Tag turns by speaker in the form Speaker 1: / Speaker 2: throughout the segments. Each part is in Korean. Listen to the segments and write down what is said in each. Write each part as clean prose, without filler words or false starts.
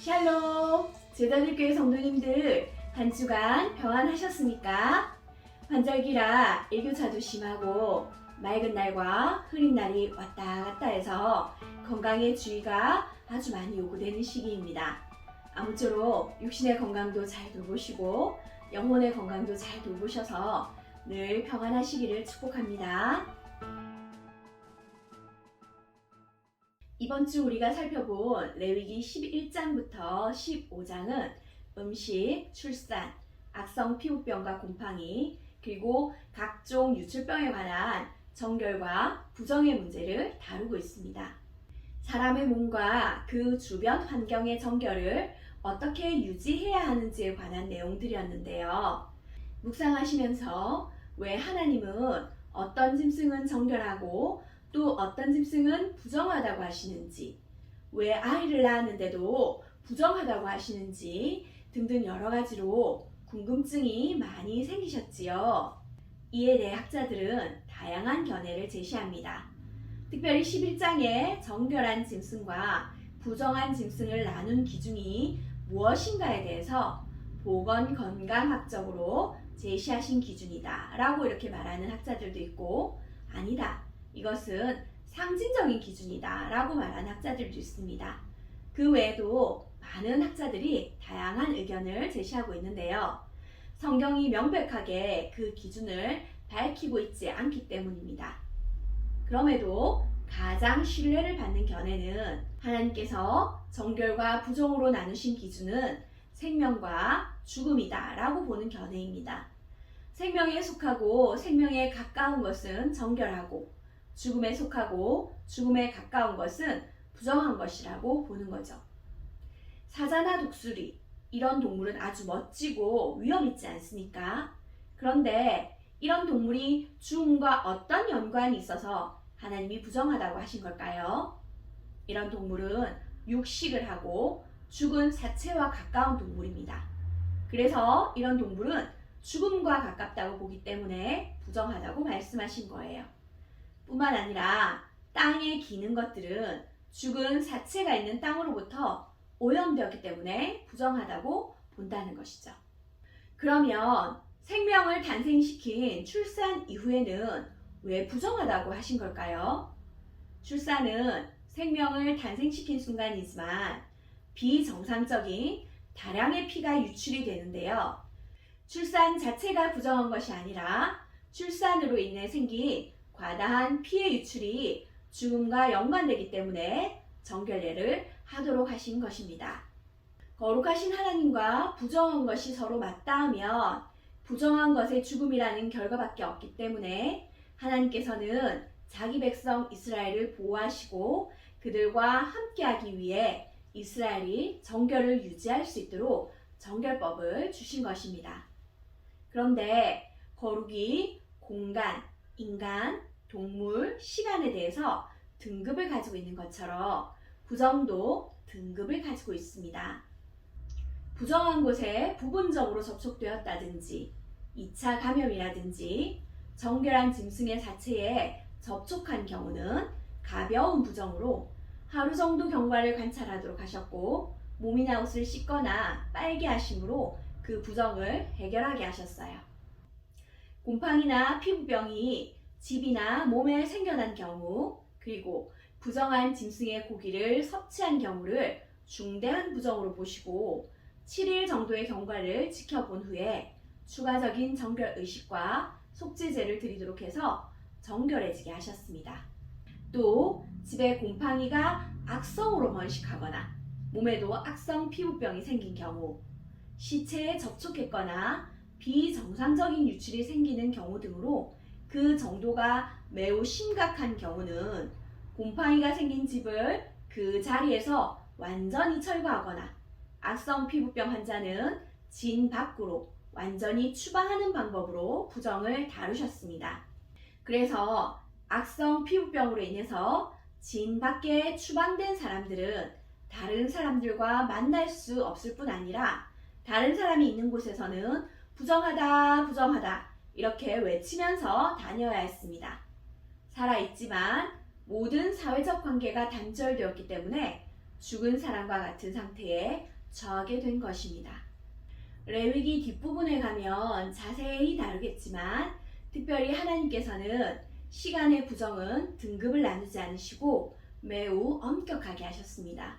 Speaker 1: 샬롬! 제자들교회 성도님들 한 주간 평안하셨습니까? 환절기라 일교차도 심하고 맑은 날과 흐린 날이 왔다 갔다 해서 건강의 주의가 아주 많이 요구되는 시기입니다. 아무쪼록 육신의 건강도 잘 돌보시고 영혼의 건강도 잘 돌보셔서 늘 평안하시기를 축복합니다. 이번 주 우리가 살펴본 레위기 11장부터 15장은 음식, 출산, 악성 피부병과 곰팡이, 그리고 각종 유출병에 관한 정결과 부정의 문제를 다루고 있습니다. 사람의 몸과 그 주변 환경의 정결을 어떻게 유지해야 하는지에 관한 내용들이었는데요. 묵상하시면서 왜 하나님은 어떤 짐승은 정결하고 또 어떤 짐승은 부정하다고 하시는지, 왜 아이를 낳았는데도 부정하다고 하시는지 등등 여러 가지로 궁금증이 많이 생기셨지요. 이에 대해 학자들은 다양한 견해를 제시합니다. 특별히 11장에 정결한 짐승과 부정한 짐승을 나눈 기준이 무엇인가에 대해서 보건건강학적으로 제시하신 기준이다 라고 이렇게 말하는 학자들도 있고, 아니다, 이것은 상징적인 기준이다 라고 말하는 학자들도 있습니다. 그 외에도 많은 학자들이 다양한 의견을 제시하고 있는데요. 성경이 명백하게 그 기준을 밝히고 있지 않기 때문입니다. 그럼에도 가장 신뢰를 받는 견해는 하나님께서 정결과 부정으로 나누신 기준은 생명과 죽음이다 라고 보는 견해입니다. 생명에 속하고 생명에 가까운 것은 정결하고, 죽음에 속하고 죽음에 가까운 것은 부정한 것이라고 보는 거죠. 사자나 독수리, 이런 동물은 아주 멋지고 위험 있지 않습니까? 그런데 이런 동물이 죽음과 어떤 연관이 있어서 하나님이 부정하다고 하신 걸까요? 이런 동물은 육식을 하고 죽은 사체와 가까운 동물입니다. 그래서 이런 동물은 죽음과 가깝다고 보기 때문에 부정하다고 말씀하신 거예요. 뿐만 아니라 땅에 기는 것들은 죽은 사체가 있는 땅으로부터 오염되었기 때문에 부정하다고 본다는 것이죠. 그러면 생명을 탄생시킨 출산 이후에는 왜 부정하다고 하신 걸까요? 출산은 생명을 탄생시킨 순간이지만 비정상적인 다량의 피가 유출이 되는데요. 출산 자체가 부정한 것이 아니라 출산으로 인해 생긴 과다한 피의 유출이 죽음과 연관되기 때문에 정결례를 하도록 하신 것입니다. 거룩하신 하나님과 부정한 것이 서로 맞닿으면 부정한 것의 죽음이라는 결과밖에 없기 때문에 하나님께서는 자기 백성 이스라엘을 보호하시고 그들과 함께하기 위해 이스라엘이 정결을 유지할 수 있도록 정결법을 주신 것입니다. 그런데 거룩이 공간, 인간, 동물, 시간에 대해서 등급을 가지고 있는 것처럼 부정도 등급을 가지고 있습니다. 부정한 곳에 부분적으로 접촉되었다든지 2차 감염이라든지 정결한 짐승의 사체에 접촉한 경우는 가벼운 부정으로 하루 정도 경과를 관찰하도록 하셨고, 몸이나 옷을 씻거나 빨게 하심으로 그 부정을 해결하게 하셨어요. 곰팡이나 피부병이 집이나 몸에 생겨난 경우, 그리고 부정한 짐승의 고기를 섭취한 경우를 중대한 부정으로 보시고 7일 정도의 경과를 지켜본 후에 추가적인 정결 의식과 속죄제를 드리도록 해서 정결해지게 하셨습니다. 또 집에 곰팡이가 악성으로 번식하거나 몸에도 악성 피부병이 생긴 경우, 시체에 접촉했거나 비정상적인 유출이 생기는 경우 등으로 그 정도가 매우 심각한 경우는 곰팡이가 생긴 집을 그 자리에서 완전히 철거하거나 악성 피부병 환자는 진 밖으로 완전히 추방하는 방법으로 부정을 다루셨습니다. 그래서 악성 피부병으로 인해서 진 밖에 추방된 사람들은 다른 사람들과 만날 수 없을 뿐 아니라 다른 사람이 있는 곳에서는 부정하다, 부정하다 이렇게 외치면서 다녀야 했습니다. 살아있지만 모든 사회적 관계가 단절되었기 때문에 죽은 사람과 같은 상태에 처하게 된 것입니다. 레위기 뒷부분에 가면 자세히 다루겠지만 특별히 하나님께서는 시간의 부정은 등급을 나누지 않으시고 매우 엄격하게 하셨습니다.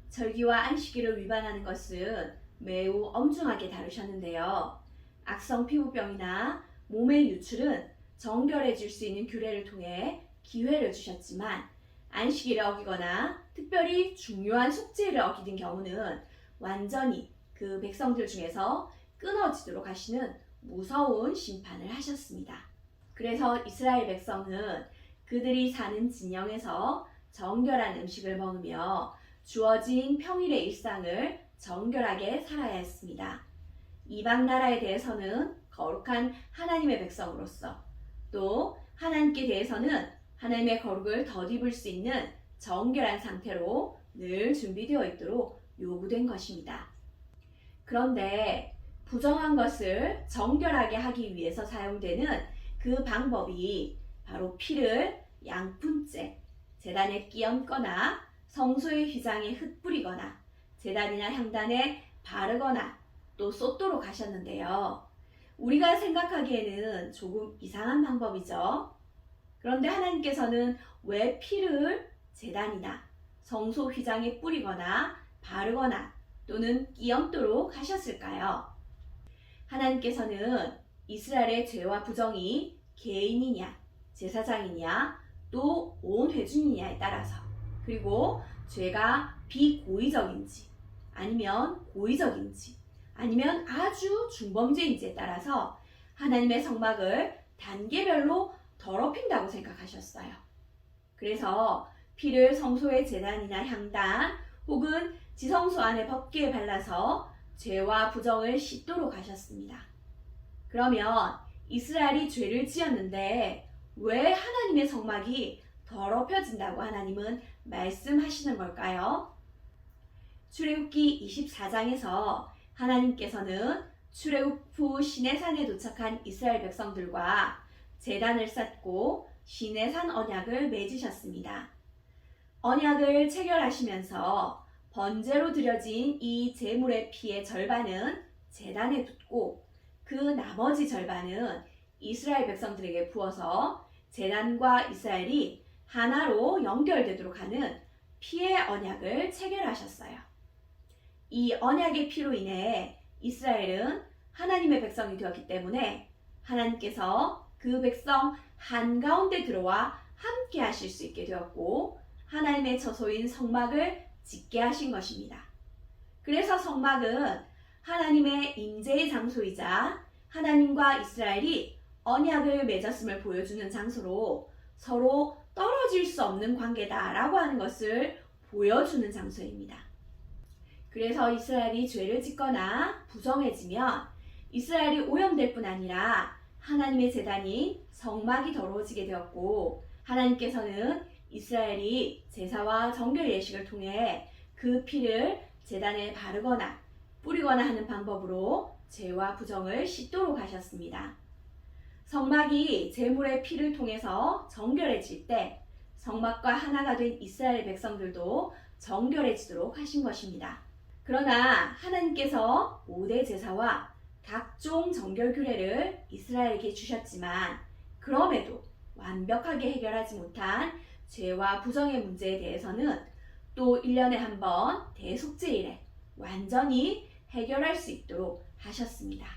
Speaker 1: 절기와 안식일을 위반하는 것은 매우 엄중하게 다루셨는데요. 악성 피부병이나 몸의 유출은 정결해질 수 있는 규례를 통해 기회를 주셨지만 안식일을 어기거나 특별히 중요한 속죄를 어기는 경우는 완전히 그 백성들 중에서 끊어지도록 하시는 무서운 심판을 하셨습니다. 그래서 이스라엘 백성은 그들이 사는 진영에서 정결한 음식을 먹으며 주어진 평일의 일상을 정결하게 살아야 했습니다. 이방 나라에 대해서는 거룩한 하나님의 백성으로서 또 하나님께 대해서는 하나님의 거룩을 덧입을 수 있는 정결한 상태로 늘 준비되어 있도록 요구된 것입니다. 그런데 부정한 것을 정결하게 하기 위해서 사용되는 그 방법이 바로 피를 양푼째 제단에 끼얹거나 성소의 휘장에 흩뿌리거나 제단이나 향단에 바르거나 또 쏟도록 하셨는데요. 우리가 생각하기에는 조금 이상한 방법이죠. 그런데 하나님께서는 왜 피를 제단이나 성소 휘장에 뿌리거나 바르거나 또는 끼얹도록 하셨을까요? 하나님께서는 이스라엘의 죄와 부정이 개인이냐, 제사장이냐, 또 온 회중이냐에 따라서 그리고 죄가 비고의적인지 아니면 고의적인지 아니면 아주 중범죄인지에 따라서 하나님의 성막을 단계별로 더럽힌다고 생각하셨어요. 그래서 피를 성소의 제단이나 향단 혹은 지성소 안에 법궤에 발라서 죄와 부정을 씻도록 하셨습니다. 그러면 이스라엘이 죄를 지었는데 왜 하나님의 성막이 더럽혀진다고 하나님은 말씀하시는 걸까요? 출애굽기 24장에서 하나님께서는 출애굽 후 시내산에 도착한 이스라엘 백성들과 제단을 쌓고 시내산 언약을 맺으셨습니다. 언약을 체결하시면서 번제로 드려진 이 제물의 피의 절반은 제단에 붓고 그 나머지 절반은 이스라엘 백성들에게 부어서 제단과 이스라엘이 하나로 연결되도록 하는 피의 언약을 체결하셨어요. 이 언약의 피로 인해 이스라엘은 하나님의 백성이 되었기 때문에 하나님께서 그 백성 한가운데 들어와 함께 하실 수 있게 되었고 하나님의 처소인 성막을 짓게 하신 것입니다. 그래서 성막은 하나님의 임재의 장소이자 하나님과 이스라엘이 언약을 맺었음을 보여주는 장소로 서로 떨어질 수 없는 관계다라고 하는 것을 보여주는 장소입니다. 그래서 이스라엘이 죄를 짓거나 부정해지면 이스라엘이 오염될 뿐 아니라 하나님의 제단인 성막이 더러워지게 되었고 하나님께서는 이스라엘이 제사와 정결 예식을 통해 그 피를 제단에 바르거나 뿌리거나 하는 방법으로 죄와 부정을 씻도록 하셨습니다. 성막이 제물의 피를 통해서 정결해질 때 성막과 하나가 된 이스라엘 백성들도 정결해지도록 하신 것입니다. 그러나 하나님께서 5대 제사와 각종 정결 규례를 이스라엘에게 주셨지만 그럼에도 완벽하게 해결하지 못한 죄와 부정의 문제에 대해서는 또 1년에 한 번 대속죄일에 완전히 해결할 수 있도록 하셨습니다.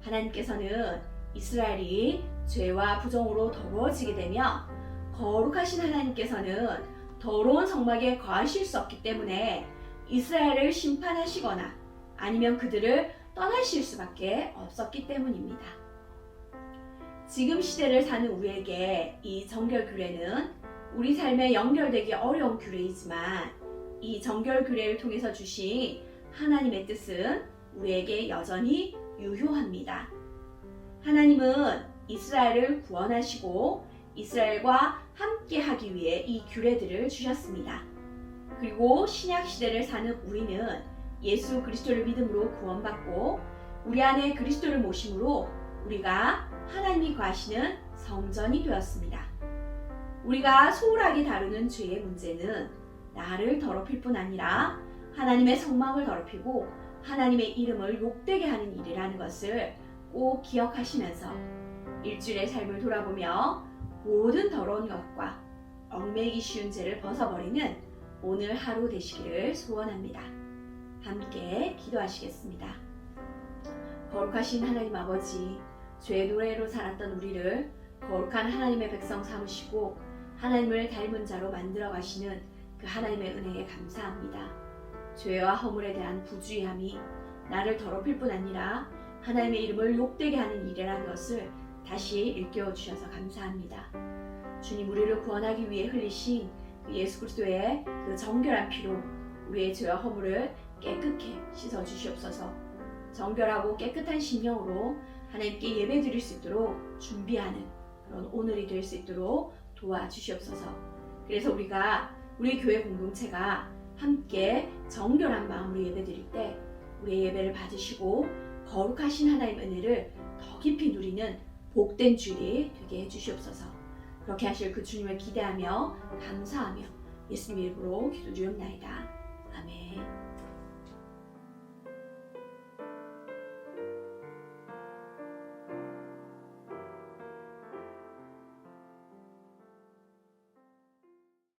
Speaker 1: 하나님께서는 이스라엘이 죄와 부정으로 더러워지게 되면 거룩하신 하나님께서는 더러운 성막에 거하실 수 없기 때문에 이스라엘을 심판하시거나 아니면 그들을 떠나실 수밖에 없었기 때문입니다. 지금 시대를 사는 우리에게 이 정결 규례는 우리 삶에 연결되기 어려운 규례이지만 이 정결 규례를 통해서 주신 하나님의 뜻은 우리에게 여전히 유효합니다. 하나님은 이스라엘을 구원하시고 이스라엘과 함께 하기 위해 이 규례들을 주셨습니다. 그리고 신약 시대를 사는 우리는 예수 그리스도를 믿음으로 구원받고 우리 안에 그리스도를 모심으로 우리가 하나님이 거하시는 성전이 되었습니다. 우리가 소홀하게 다루는 죄의 문제는 나를 더럽힐 뿐 아니라 하나님의 성막을 더럽히고 하나님의 이름을 욕되게 하는 일이라는 것을 꼭 기억하시면서 일주일의 삶을 돌아보며 모든 더러운 것과 얽매이기 쉬운 죄를 벗어버리는 오늘 하루 되시기를 소원합니다. 함께 기도하시겠습니다. 거룩하신 하나님 아버지, 죄의 노래로 살았던 우리를 거룩한 하나님의 백성 삼으시고 하나님을 닮은 자로 만들어 가시는 그 하나님의 은혜에 감사합니다. 죄와 허물에 대한 부주의함이 나를 더럽힐 뿐 아니라 하나님의 이름을 욕되게 하는 일이라는 것을 다시 일깨워 주셔서 감사합니다. 주님, 우리를 구원하기 위해 흘리신 그 예수 그리스도의 그 정결한 피로 우리의 죄와 허물을 깨끗게 씻어 주시옵소서. 정결하고 깨끗한 심령으로 하나님께 예배 드릴 수 있도록 준비하는 그런 오늘이 될 수 있도록 도와주시옵소서. 그래서 우리 교회 공동체가 함께 정결한 마음으로 예배 드릴 때 우리의 예배를 받으시고 거룩하신 하나님의 은혜를 더 깊이 누리는 복된 주일이 되게 해주시옵소서. 그렇게 하실 그 주님을 기대하며 감사하며 예수님 이름으로 기도드리옵나이다. 아멘.